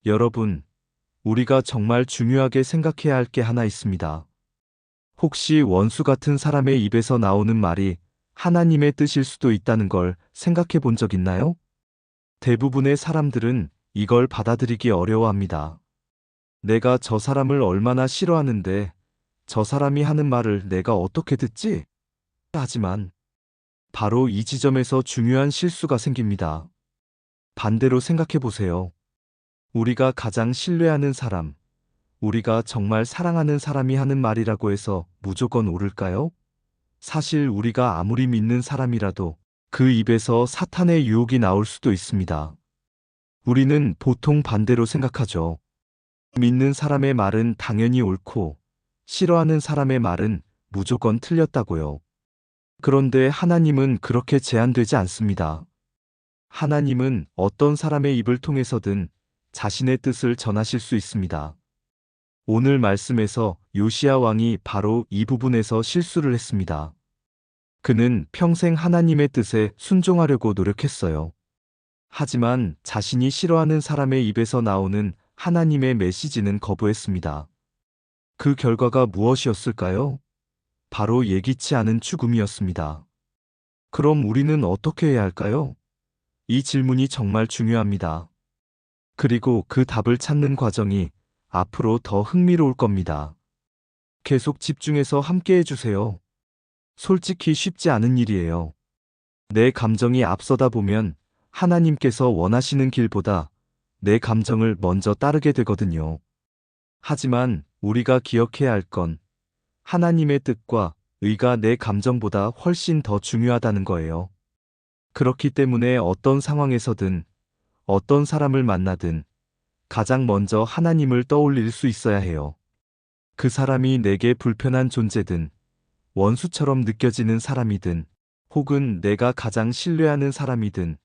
여러분, 우리가 정말 중요하게 생각해야 할 게 하나 있습니다. 혹시 원수 같은 사람의 입에서 나오는 말이 하나님의 뜻일 수도 있다는 걸 생각해 본 적 있나요? 대부분의 사람들은 이걸 받아들이기 어려워합니다. 내가 저 사람을 얼마나 싫어하는데 저 사람이 하는 말을 내가 어떻게 듣지? 하지만 바로 이 지점에서 중요한 실수가 생깁니다. 반대로 생각해 보세요. 우리가 가장 신뢰하는 사람, 우리가 정말 사랑하는 사람이 하는 말이라고 해서 무조건 옳을까요? 사실 우리가 아무리 믿는 사람이라도 그 입에서 사탄의 유혹이 나올 수도 있습니다. 우리는 보통 반대로 생각하죠. 믿는 사람의 말은 당연히 옳고, 싫어하는 사람의 말은 무조건 틀렸다고요. 그런데 하나님은 그렇게 제한되지 않습니다. 하나님은 어떤 사람의 입을 통해서든 자신의 뜻을 전하실 수 있습니다. 오늘 말씀에서 요시야 왕이 바로 이 부분에서 실수를 했습니다. 그는 평생 하나님의 뜻에 순종하려고 노력했어요. 하지만 자신이 싫어하는 사람의 입에서 나오는 하나님의 메시지는 거부했습니다. 그 결과가 무엇이었을까요? 바로 예기치 않은 죽음이었습니다. 그럼 우리는 어떻게 해야 할까요? 이 질문이 정말 중요합니다. 그리고 그 답을 찾는 과정이 앞으로 더 흥미로울 겁니다. 계속 집중해서 함께 해주세요. 솔직히 쉽지 않은 일이에요. 내 감정이 앞서다 보면 하나님께서 원하시는 길보다 내 감정을 먼저 따르게 되거든요. 하지만 우리가 기억해야 할 건 하나님의 뜻과 의가 내 감정보다 훨씬 더 중요하다는 거예요. 그렇기 때문에 어떤 상황에서든 어떤 사람을 만나든 가장 먼저 하나님을 떠올릴 수 있어야 해요. 그 사람이 내게 불편한 존재든 원수처럼 느껴지는 사람이든 혹은 내가 가장 신뢰하는 사람이든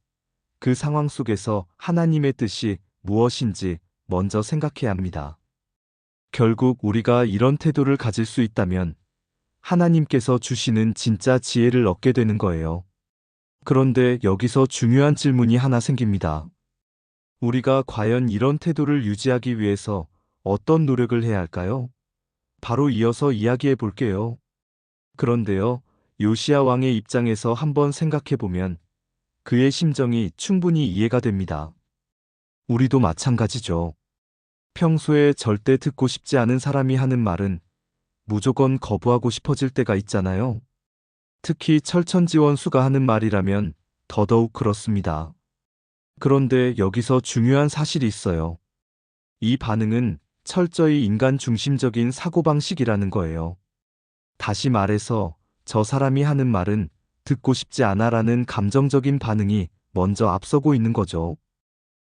그 상황 속에서 하나님의 뜻이 무엇인지 먼저 생각해야 합니다. 결국 우리가 이런 태도를 가질 수 있다면 하나님께서 주시는 진짜 지혜를 얻게 되는 거예요. 그런데 여기서 중요한 질문이 하나 생깁니다. 우리가 과연 이런 태도를 유지하기 위해서 어떤 노력을 해야 할까요? 바로 이어서 이야기해 볼게요. 그런데요, 요시야 왕의 입장에서 한번 생각해 보면 그의 심정이 충분히 이해가 됩니다. 우리도 마찬가지죠. 평소에 절대 듣고 싶지 않은 사람이 하는 말은 무조건 거부하고 싶어질 때가 있잖아요. 특히 철천지원수가 하는 말이라면 더더욱 그렇습니다. 그런데 여기서 중요한 사실이 있어요. 이 반응은 철저히 인간 중심적인 사고방식이라는 거예요. 다시 말해서 저 사람이 하는 말은 듣고 싶지 않아라는 감정적인 반응이 먼저 앞서고 있는 거죠.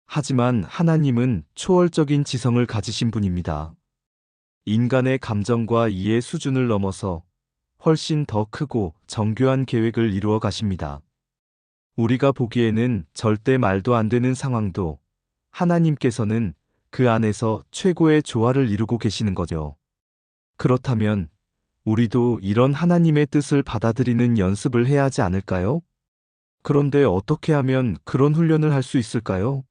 하지만 하나님은 초월적인 지성을 가지신 분입니다. 인간의 감정과 이해 수준을 넘어서 훨씬 더 크고 정교한 계획을 이루어 가십니다. 우리가 보기에는 절대 말도 안 되는 상황도 하나님께서는 그 안에서 최고의 조화를 이루고 계시는 거죠. 그렇다면 우리도 이런 하나님의 뜻을 받아들이는 연습을 해야 하지 않을까요? 그런데 어떻게 하면 그런 훈련을 할 수 있을까요?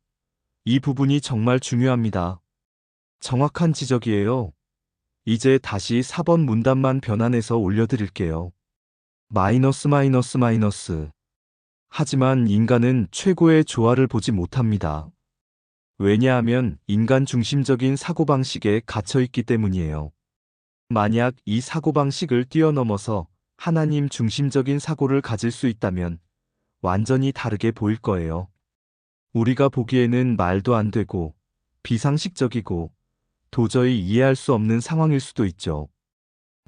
이 부분이 정말 중요합니다. 정확한 지적이에요. 이제 다시 4번 문단만 변환해서 올려드릴게요. 마이너스 마이너스 마이너스. 하지만 인간은 최고의 조화를 보지 못합니다. 왜냐하면 인간 중심적인 사고방식에 갇혀있기 때문이에요. 만약 이 사고방식을 뛰어넘어서 하나님 중심적인 사고를 가질 수 있다면 완전히 다르게 보일 거예요. 우리가 보기에는 말도 안 되고 비상식적이고 도저히 이해할 수 없는 상황일 수도 있죠.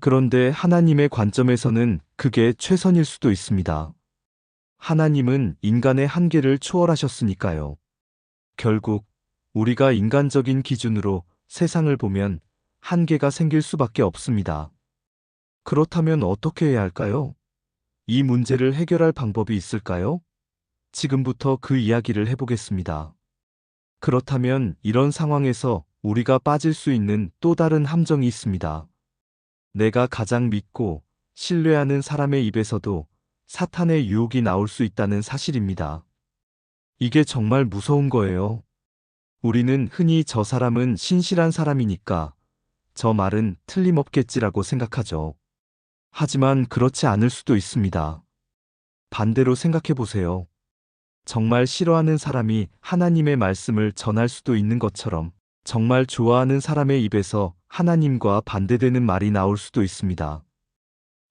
그런데 하나님의 관점에서는 그게 최선일 수도 있습니다. 하나님은 인간의 한계를 초월하셨으니까요. 결국 우리가 인간적인 기준으로 세상을 보면 한계가 생길 수밖에 없습니다. 그렇다면 어떻게 해야 할까요? 이 문제를 해결할 방법이 있을까요? 지금부터 그 이야기를 해보겠습니다. 그렇다면 이런 상황에서 우리가 빠질 수 있는 또 다른 함정이 있습니다. 내가 가장 믿고 신뢰하는 사람의 입에서도 사탄의 유혹이 나올 수 있다는 사실입니다. 이게 정말 무서운 거예요. 우리는 흔히 저 사람은 신실한 사람이니까 저 말은 틀림없겠지라고 생각하죠. 하지만 그렇지 않을 수도 있습니다. 반대로 생각해 보세요. 정말 싫어하는 사람이 하나님의 말씀을 전할 수도 있는 것처럼 정말 좋아하는 사람의 입에서 하나님과 반대되는 말이 나올 수도 있습니다.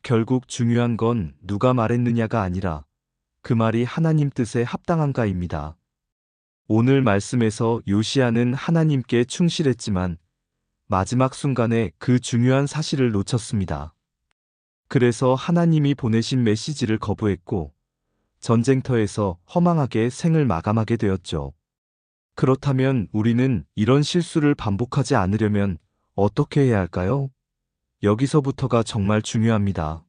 결국 중요한 건 누가 말했느냐가 아니라 그 말이 하나님 뜻에 합당한가입니다. 오늘 말씀에서 요시야는 하나님께 충실했지만 마지막 순간에 그 중요한 사실을 놓쳤습니다. 그래서 하나님이 보내신 메시지를 거부했고 전쟁터에서 허망하게 생을 마감하게 되었죠. 그렇다면 우리는 이런 실수를 반복하지 않으려면 어떻게 해야 할까요? 여기서부터가 정말 중요합니다.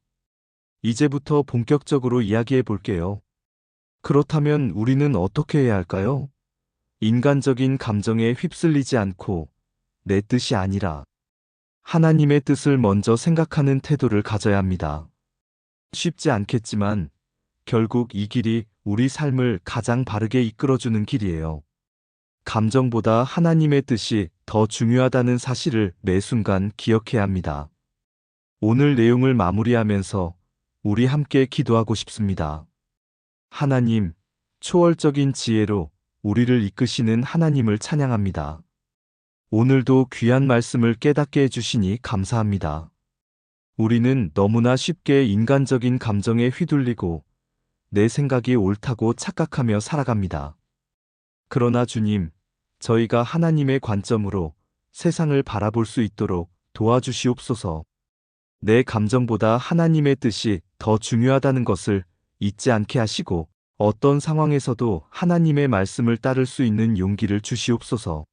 이제부터 본격적으로 이야기해 볼게요. 그렇다면 우리는 어떻게 해야 할까요? 인간적인 감정에 휩쓸리지 않고 내 뜻이 아니라 하나님의 뜻을 먼저 생각하는 태도를 가져야 합니다. 쉽지 않겠지만 결국 이 길이 우리 삶을 가장 바르게 이끌어주는 길이에요. 감정보다 하나님의 뜻이 더 중요하다는 사실을 매 순간 기억해야 합니다. 오늘 내용을 마무리하면서 우리 함께 기도하고 싶습니다. 하나님, 초월적인 지혜로 우리를 이끄시는 하나님을 찬양합니다. 오늘도 귀한 말씀을 깨닫게 해주시니 감사합니다. 우리는 너무나 쉽게 인간적인 감정에 휘둘리고 내 생각이 옳다고 착각하며 살아갑니다. 그러나 주님, 저희가 하나님의 관점으로 세상을 바라볼 수 있도록 도와주시옵소서. 내 감정보다 하나님의 뜻이 더 중요하다는 것을 잊지 않게 하시고 어떤 상황에서도 하나님의 말씀을 따를 수 있는 용기를 주시옵소서.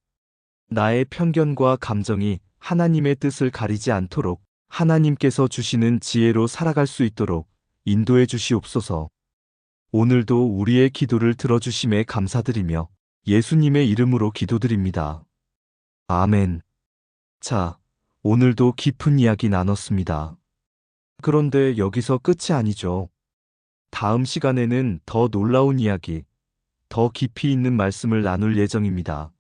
나의 편견과 감정이 하나님의 뜻을 가리지 않도록 하나님께서 주시는 지혜로 살아갈 수 있도록 인도해 주시옵소서. 오늘도 우리의 기도를 들어주심에 감사드리며 예수님의 이름으로 기도드립니다. 아멘. 자, 오늘도 깊은 이야기 나눴습니다. 그런데 여기서 끝이 아니죠. 다음 시간에는 더 놀라운 이야기, 더 깊이 있는 말씀을 나눌 예정입니다.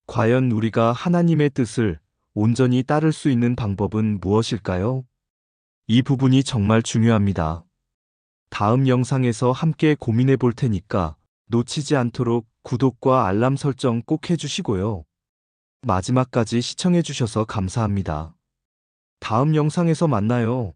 과연 우리가 하나님의 뜻을 온전히 따를 수 있는 방법은 무엇일까요? 이 부분이 정말 중요합니다. 다음 영상에서 함께 고민해 볼 테니까 놓치지 않도록 구독과 알람 설정 꼭 해주시고요. 마지막까지 시청해 주셔서 감사합니다. 다음 영상에서 만나요.